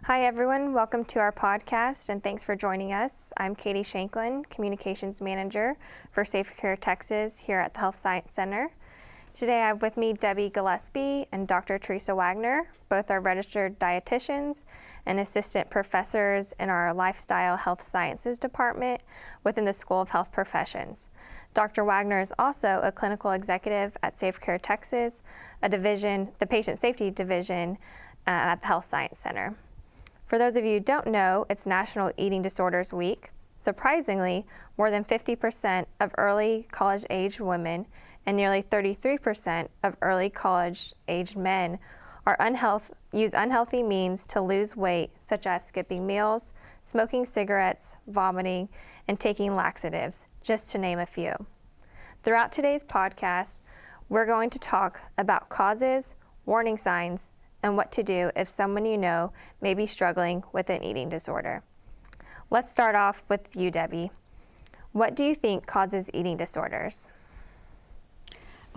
Hi everyone, welcome to our podcast and thanks for joining us. I'm Katie Shanklin, Communications Manager for SafeCare Texas here at the Health Science Center. Today I have with me Debbie Gillespie and Dr. Teresa Wagner. Both are registered dietitians and assistant professors in our LifeStyle Health Sciences department within the School of Health Professions. Dr. Wagner is also a clinical executive at SafeCare Texas, a division, the Patient Safety Division at the Health Science Center. For those of you who don't know, it's National Eating Disorders Week. Surprisingly, more than 50% of early college-aged women and nearly 33% of early college-aged men use unhealthy means to lose weight, such as skipping meals, smoking cigarettes, vomiting, and taking laxatives, just to name a few. Throughout today's podcast, we're going to talk about causes, warning signs, and what to do if someone you know may be struggling with an eating disorder. Let's start off with you, Debbie. What do you think causes eating disorders?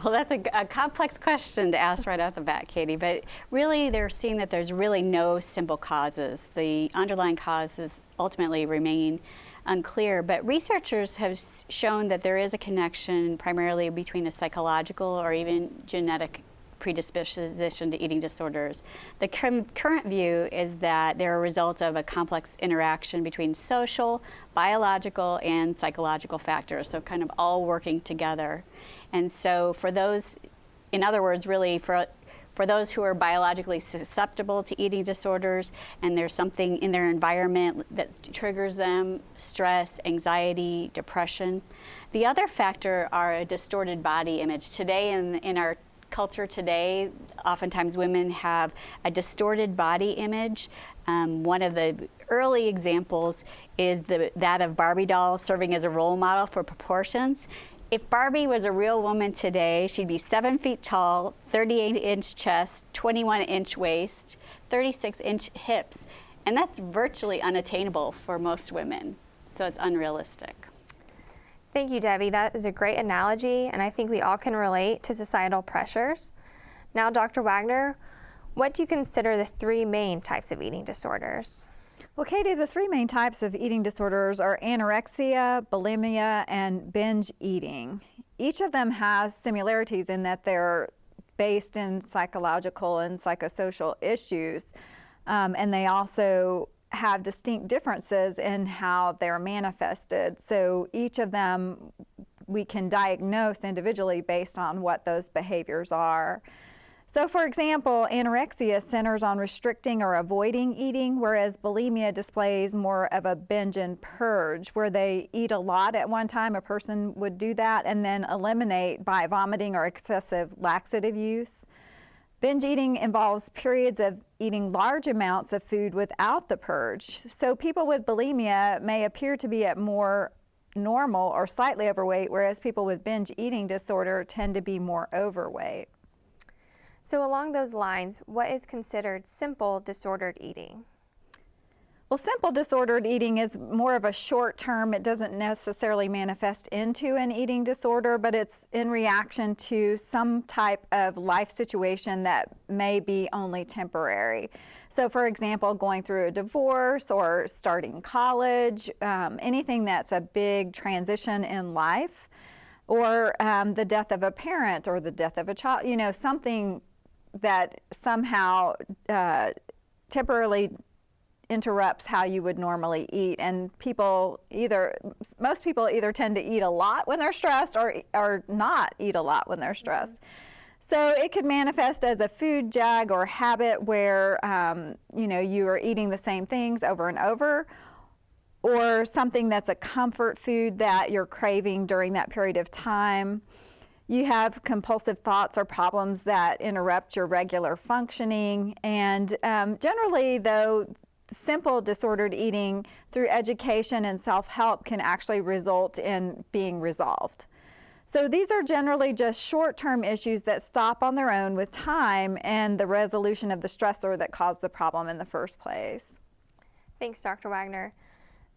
Well, that's a complex question to ask right off the bat, Katie, but really they're seeing that there's really no simple causes. The underlying causes ultimately remain unclear, but researchers have shown that there is a connection primarily between a psychological or even genetic predisposition to eating disorders. The current view is that they're a result of a complex interaction between social, biological, and psychological factors, so kind of all working together. And so for those, in other words, really for those who are biologically susceptible to eating disorders and there's something in their environment that triggers them, stress, anxiety, depression. The other factor are a distorted body image. Today in our culture today, oftentimes women have a distorted body image. One of the early examples is that of Barbie dolls serving as a role model for proportions. If Barbie was a real woman today, she'd be 7 feet tall, 38-inch chest, 21-inch waist, 36-inch hips, and that's virtually unattainable for most women, so it's unrealistic. Thank you, Debbie. That is a great analogy, and I think we all can relate to societal pressures. Now, Dr. Wagner, what do you consider the three main types of eating disorders? Well, Katie, the three main types of eating disorders are anorexia, bulimia, and binge eating. Each of them has similarities in that they're based in psychological and psychosocial issues, and they also have distinct differences in how they're manifested. So each of them we can diagnose individually based on what those behaviors are. So for example, anorexia centers on restricting or avoiding eating, whereas bulimia displays more of a binge and purge, where they eat a lot at one time. A person would do that and then eliminate by vomiting or excessive laxative use. Binge eating involves periods of eating large amounts of food without the purge. So people with bulimia may appear to be at more normal or slightly overweight, whereas people with binge eating disorder tend to be more overweight. So along those lines, what is considered simple disordered eating? Well, simple disordered eating is more of a short term. It doesn't necessarily manifest into an eating disorder, but it's in reaction to some type of life situation that may be only temporary. So for example, going through a divorce or starting college, anything that's a big transition in life, or the death of a parent or the death of a child, something that somehow temporarily interrupts how you would normally eat. And most people either tend to eat a lot when they're stressed or not eat a lot when they're stressed. So it could manifest as a food jag or habit where you are eating the same things over and over, or something that's a comfort food that you're craving during that period of time. You have compulsive thoughts or problems that interrupt your regular functioning. And generally, though, simple disordered eating through education and self-help can actually result in being resolved. So these are generally just short-term issues that stop on their own with time and the resolution of the stressor that caused the problem in the first place. Thanks, Dr. Wagner.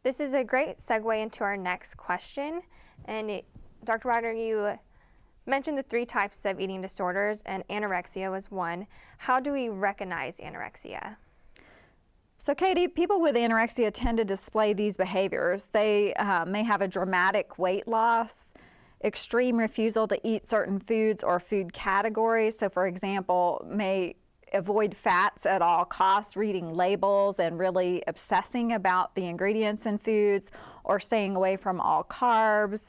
This is a great segue into our next question. And Dr. Wagner, you mentioned the three types of eating disorders, and anorexia was one. How do we recognize anorexia? So Katie, people with anorexia tend to display these behaviors. They may have a dramatic weight loss, extreme refusal to eat certain foods or food categories. So for example, may avoid fats at all costs, reading labels and really obsessing about the ingredients in foods, or staying away from all carbs.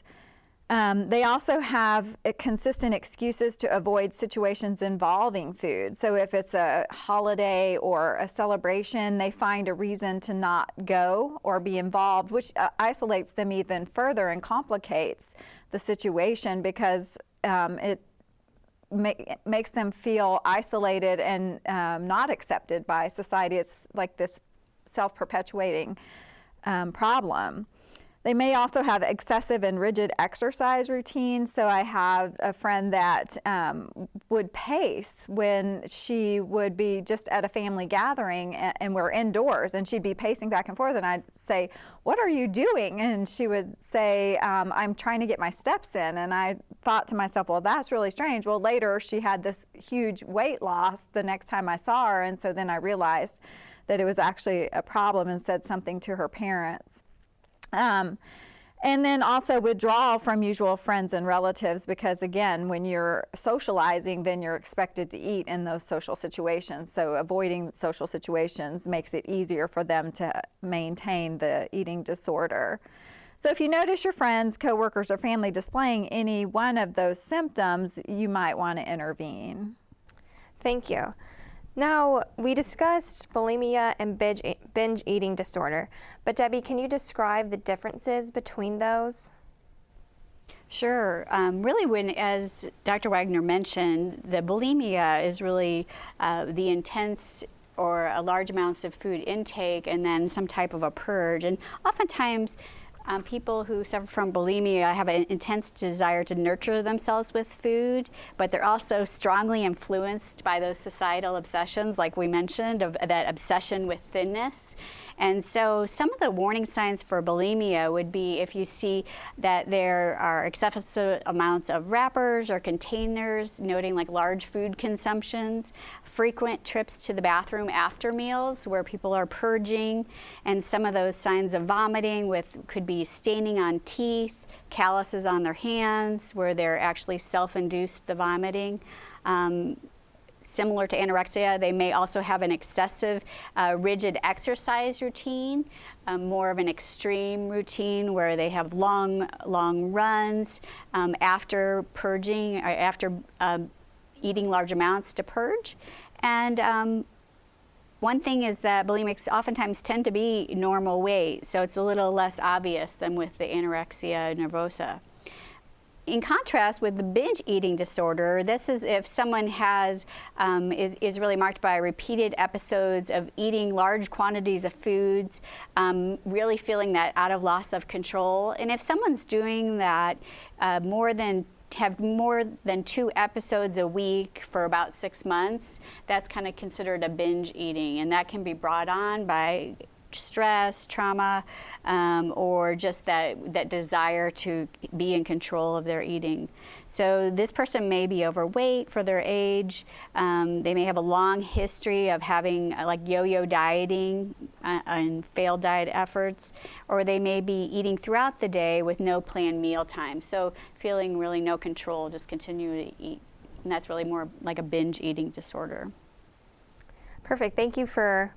They also have consistent excuses to avoid situations involving food. So if it's a holiday or a celebration, they find a reason to not go or be involved, which isolates them even further and complicates the situation, because it makes them feel isolated and not accepted by society. It's like this self-perpetuating problem. They may also have excessive and rigid exercise routines. So I have a friend that would pace when she would be just at a family gathering and we're indoors, and she'd be pacing back and forth, and I'd say, "What are you doing?" And she would say, "I'm trying to get my steps in." And I thought to myself, well, that's really strange. Well, later she had this huge weight loss the next time I saw her, and so then I realized that it was actually a problem and said something to her parents. And then also withdrawal from usual friends and relatives, because again, when you're socializing, then you're expected to eat in those social situations. So avoiding social situations makes it easier for them to maintain the eating disorder. So if you notice your friends, coworkers, or family displaying any one of those symptoms, you might want to intervene. Thank you. Now, we discussed bulimia and binge eating disorder, but Debbie, can you describe the differences between those? Sure. Really, as Dr. Wagner mentioned, the bulimia is really the intense or a large amounts of food intake and then some type of a purge. And oftentimes, people who suffer from bulimia have an intense desire to nurture themselves with food, but they're also strongly influenced by those societal obsessions, like we mentioned, of that obsession with thinness. And so some of the warning signs for bulimia would be if you see that there are excessive amounts of wrappers or containers, noting like large food consumptions, frequent trips to the bathroom after meals where people are purging, and some of those signs of vomiting could be staining on teeth, calluses on their hands where they're actually self-induced the vomiting. Similar to anorexia, they may also have an excessive rigid exercise routine, more of an extreme routine where they have long runs after purging, or after eating large amounts to purge. And one thing is that bulimics oftentimes tend to be normal weight, so it's a little less obvious than with the anorexia nervosa. In contrast with the binge eating disorder, this is if someone is really marked by repeated episodes of eating large quantities of foods, really feeling that out of loss of control. And if someone's doing that have more than 2 episodes a week for about 6 months, that's kind of considered a binge eating, and that can be brought on by stress, trauma, or just that desire to be in control of their eating. So this person may be overweight for their age. They may have a long history of having like yo-yo dieting and failed diet efforts, or they may be eating throughout the day with no planned meal time. So feeling really no control, just continue to eat. And that's really more like a binge eating disorder. Perfect. Thank you for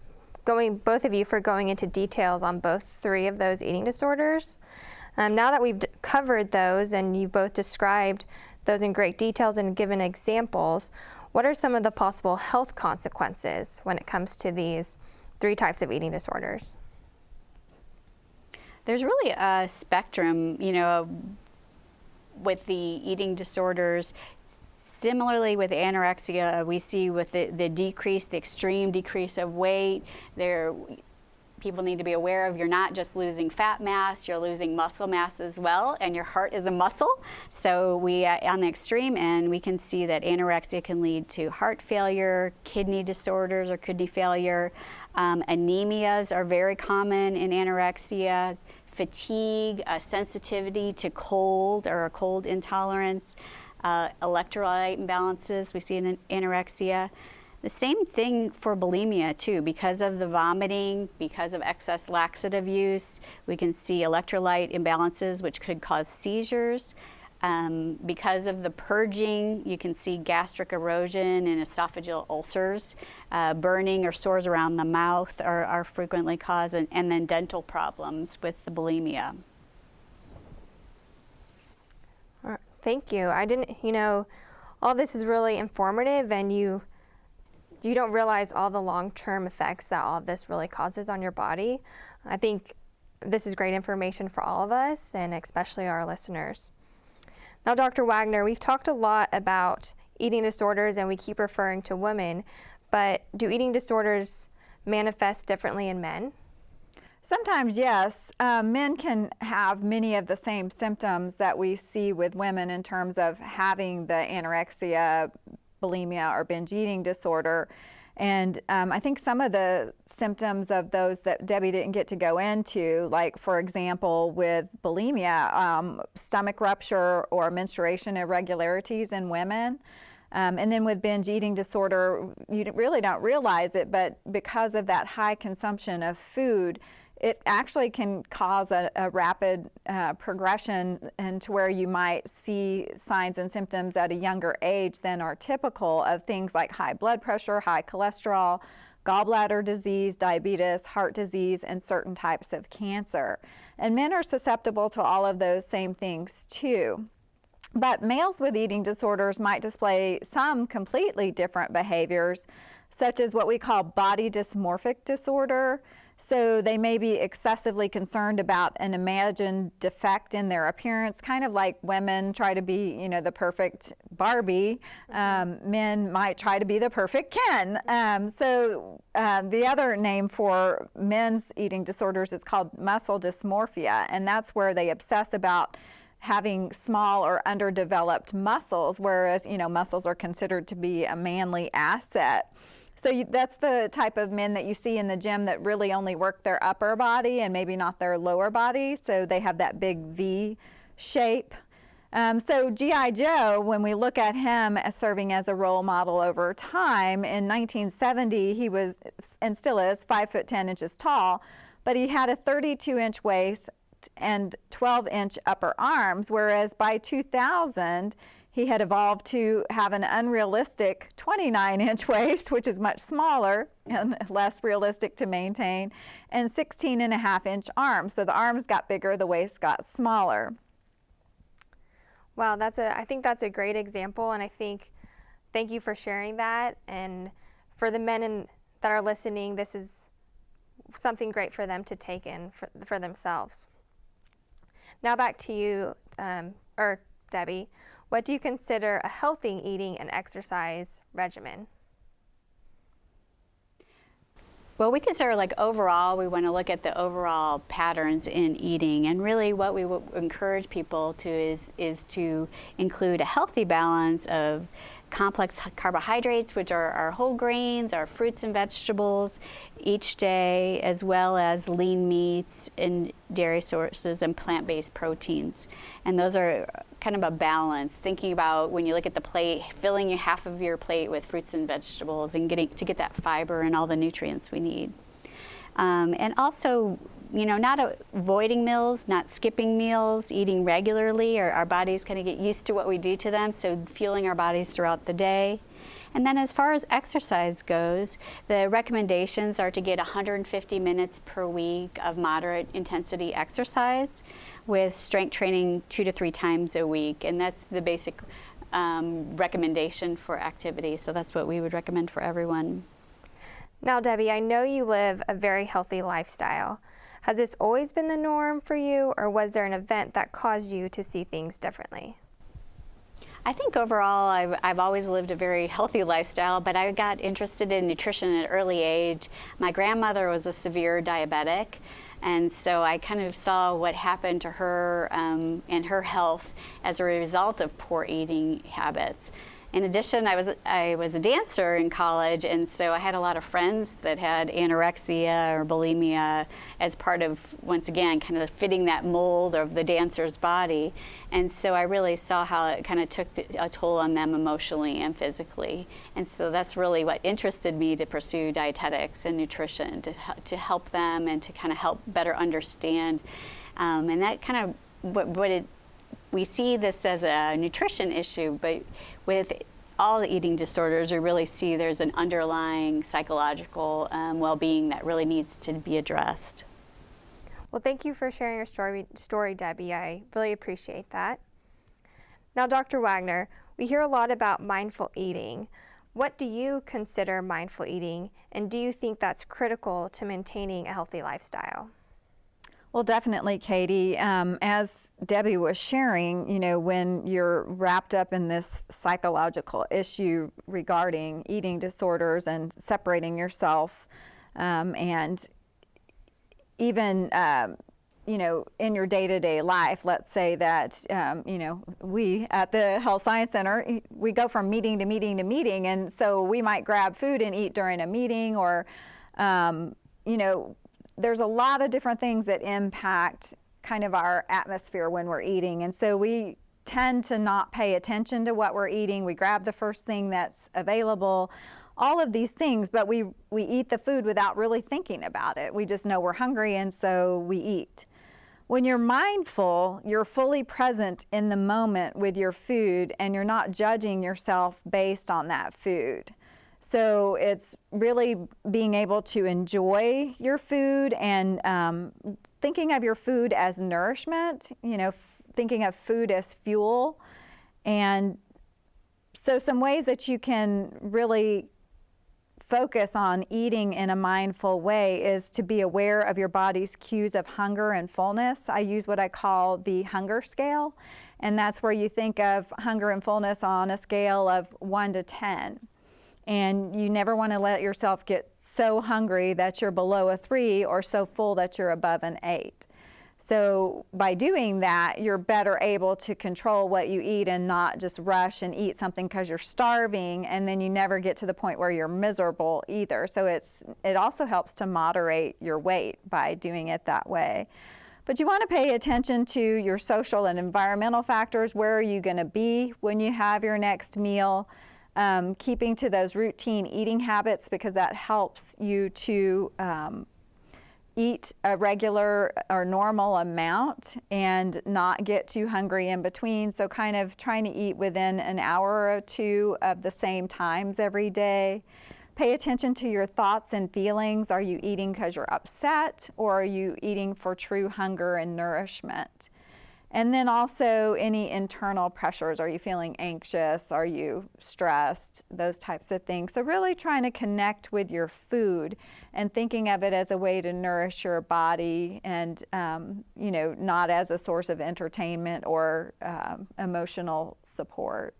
both of you for going into details on both 3 of those eating disorders. Now that we've covered those and you both described those in great details and given examples, what are some of the possible health consequences when it comes to these 3 types of eating disorders? There's really a spectrum, with the eating disorders. Similarly with anorexia, we see with the extreme decrease of weight, people need to be aware of you're not just losing fat mass, you're losing muscle mass as well, and your heart is a muscle. So on the extreme end, we can see that anorexia can lead to heart failure, kidney disorders or kidney failure. Anemias are very common in anorexia, fatigue, sensitivity to cold or a cold intolerance. Electrolyte imbalances we see in anorexia. The same thing for bulimia too. Because of the vomiting, because of excess laxative use, we can see electrolyte imbalances which could cause seizures. Because of the purging, you can see gastric erosion and esophageal ulcers. Burning or sores around the mouth are frequently caused, and then dental problems with the bulimia. Thank you. I didn't, all this is really informative, and you don't realize all the long-term effects that all of this really causes on your body. I think this is great information for all of us, and especially our listeners. Now, Dr. Wagner, we've talked a lot about eating disorders, and we keep referring to women, but do eating disorders manifest differently in men? Sometimes, yes. Men can have many of the same symptoms that we see with women in terms of having the anorexia, bulimia, or binge eating disorder. And I think some of the symptoms of those that Debbie didn't get to go into, like, for example, with bulimia, stomach rupture or menstruation irregularities in women. And then with binge eating disorder, you really don't realize it, but because of that high consumption of food, it actually can cause a rapid progression into where you might see signs and symptoms at a younger age than are typical of things like high blood pressure, high cholesterol, gallbladder disease, diabetes, heart disease, and certain types of cancer. And men are susceptible to all of those same things too. But males with eating disorders might display some completely different behaviors, such as what we call body dysmorphic disorder. So they may be excessively concerned about an imagined defect in their appearance, kind of like women try to be, the perfect Barbie. Men might try to be the perfect Ken. The other name for men's eating disorders is called muscle dysmorphia, and that's where they obsess about having small or underdeveloped muscles, whereas, muscles are considered to be a manly asset. So that's the type of men that you see in the gym that really only work their upper body and maybe not their lower body. So they have that big V shape. So G.I. Joe, when we look at him as serving as a role model over time, in 1970 he was, and still is, 5'10" tall, but he had a 32-inch waist and 12-inch upper arms, whereas by 2000 he had evolved to have an unrealistic 29-inch waist, which is much smaller and less realistic to maintain, and 16.5-inch arms. So the arms got bigger, the waist got smaller. Wow, I think that's a great example, and thank you for sharing that. And for the men that are listening, this is something great for them to take in for themselves. Now back to you, or Debbie. What do you consider a healthy eating and exercise regimen? Well, we consider, overall, we want to look at the overall patterns in eating, and really what we would encourage people to is to include a healthy balance of complex carbohydrates, which are our whole grains, our fruits and vegetables each day, as well as lean meats and dairy sources and plant-based proteins. And those are kind of a balance, thinking about when you look at the plate, filling half of your plate with fruits and vegetables and get that fiber and all the nutrients we need. And also, not avoiding meals, not skipping meals, eating regularly, or our bodies kind of get used to what we do to them, so fueling our bodies throughout the day. And then as far as exercise goes, the recommendations are to get 150 minutes per week of moderate intensity exercise with strength training 2 to 3 times a week. And that's the basic recommendation for activity. So that's what we would recommend for everyone. Now, Debbie, I know you live a very healthy lifestyle. Has this always been the norm for you, or was there an event that caused you to see things differently? I think overall I've always lived a very healthy lifestyle, but I got interested in nutrition at an early age. My grandmother was a severe diabetic, and so I kind of saw what happened to her and her health as a result of poor eating habits. In addition, I was a dancer in college, and so I had a lot of friends that had anorexia or bulimia as part of, once again, kind of fitting that mold of the dancer's body. And so I really saw how it kind of took a toll on them emotionally and physically. And so that's really what interested me to pursue dietetics and nutrition, to help them and to kind of help better understand. And that kind of, we see this as a nutrition issue, but with all the eating disorders, we really see there's an underlying psychological well-being that really needs to be addressed. Well, thank you for sharing your story, Debbie. I really appreciate that. Now, Dr. Wagner, we hear a lot about mindful eating. What do you consider mindful eating, and do you think that's critical to maintaining a healthy lifestyle? Well, definitely, Katie. As Debbie was sharing, when you're wrapped up in this psychological issue regarding eating disorders and separating yourself, and even, in your day-to-day life, let's say that, we at the Health Science Center, we go from meeting to meeting to meeting, and so we might grab food and eat during a meeting, or, there's a lot of different things that impact kind of our atmosphere when we're eating. And so we tend to not pay attention to what we're eating. We grab the first thing that's available, all of these things, but we eat the food without really thinking about it. We just know we're hungry, and so we eat. When you're mindful, you're fully present in the moment with your food, and you're not judging yourself based on that food. So it's really being able to enjoy your food and thinking of your food as nourishment, thinking of food as fuel. And so some ways that you can really focus on eating in a mindful way is to be aware of your body's cues of hunger and fullness. I use what I call the hunger scale, and that's where you think of hunger and fullness on a scale of 1 to 10. And you never want to let yourself get so hungry that you're below a 3 or so full that you're above an 8. So by doing that, you're better able to control what you eat and not just rush and eat something because you're starving, and then you never get to the point where you're miserable either. So it also helps to moderate your weight by doing it that way. But you want to pay attention to your social and environmental factors. Where are you going to be when you have your next meal? Keeping to those routine eating habits, because that helps you to eat a regular or normal amount and not get too hungry in between. So kind of trying to eat within an hour or two of the same times every day. Pay attention to your thoughts and feelings. Are you eating because you're upset, or are you eating for true hunger and nourishment? And then also any internal pressures. Are you feeling anxious? Are you stressed? Those types of things. So really trying to connect with your food and thinking of it as a way to nourish your body, and not as a source of entertainment or emotional support.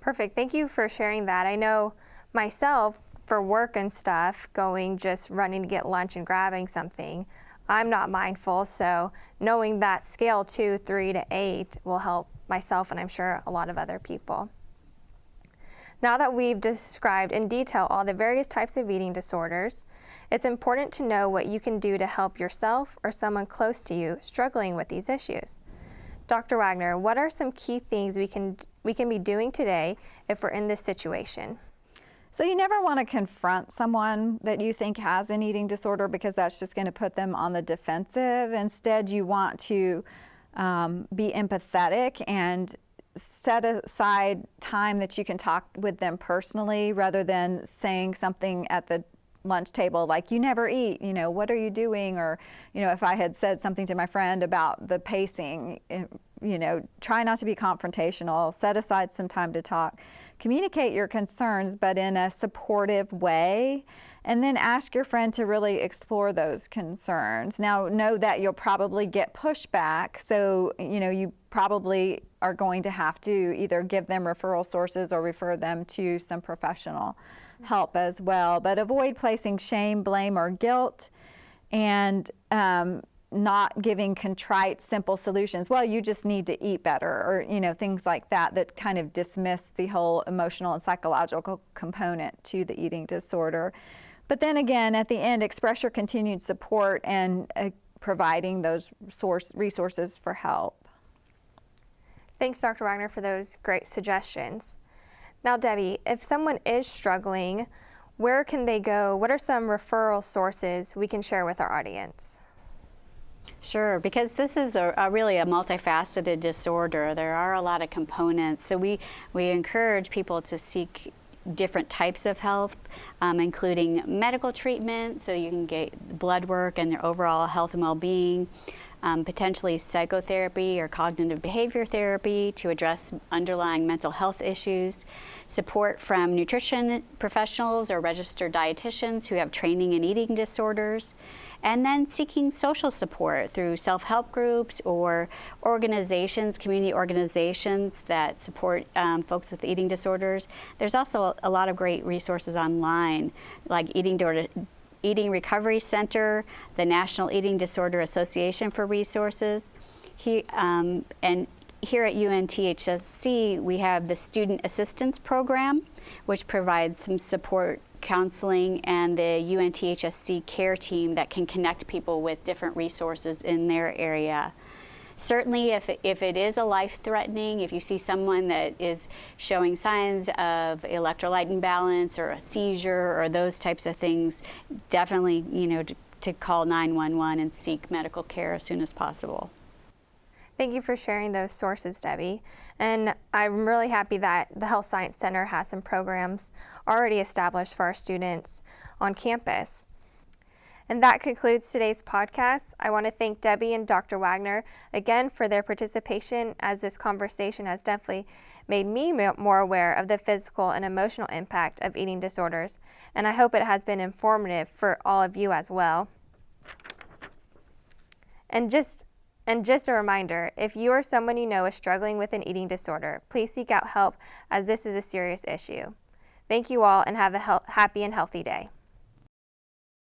Perfect. Thank you for sharing that. I know myself, for work and stuff, running to get lunch and grabbing something, I'm not mindful, so knowing that scale 2, 3 to 8 will help myself, and I'm sure a lot of other people. Now that we've described in detail all the various types of eating disorders, it's important to know what you can do to help yourself or someone close to you struggling with these issues. Dr. Wagner, what are some key things we can be doing today if we're in this situation? So you never want to confront someone that you think has an eating disorder, because that's just going to put them on the defensive. Instead, you want to be empathetic and set aside time that you can talk with them personally, rather than saying something at the lunch table like, you never eat, what are you doing? Or, if I had said something to my friend about the pacing, try not to be confrontational, set aside some time to talk. Communicate your concerns, but in a supportive way, and then ask your friend to really explore those concerns. Now, know that you'll probably get pushback, so you probably are going to have to either give them referral sources or refer them to some professional help as well. But avoid placing shame, blame, or guilt, and not giving contrite, simple solutions. Well, you just need to eat better, or things like that that kind of dismiss the whole emotional and psychological component to the eating disorder. But then again, at the end, express your continued support and providing those resources for help. Thanks, Dr. Wagner, for those great suggestions. Now, Debbie, if someone is struggling, where can they go? What are some referral sources we can share with our audience? Sure, because this is really a multifaceted disorder. There are a lot of components. So we encourage people to seek different types of help, including medical treatment, so you can get blood work and their overall health and well-being, potentially psychotherapy or cognitive behavior therapy to address underlying mental health issues, support from nutrition professionals or registered dietitians who have training in eating disorders, and then seeking social support through self-help groups or organizations, community organizations that support folks with eating disorders. There's also a lot of great resources online, like Eating Recovery Center, the National Eating Disorder Association for resources. And here at UNTHSC, we have the Student Assistance Program, which provides some support, counseling, and the UNTHSC care team that can connect people with different resources in their area. Certainly, if it is a life-threatening, if you see someone that is showing signs of electrolyte imbalance or a seizure or those types of things, definitely, to call 911 and seek medical care as soon as possible. Thank you for sharing those sources, Debbie. And I'm really happy that the Health Science Center has some programs already established for our students on campus. And that concludes today's podcast. I want to thank Debbie and Dr. Wagner again for their participation, as this conversation has definitely made me more aware of the physical and emotional impact of eating disorders. And I hope it has been informative for all of you as well. And just a reminder, if you or someone you know is struggling with an eating disorder, please seek out help, as this is a serious issue. Thank you all, and have a happy and healthy day.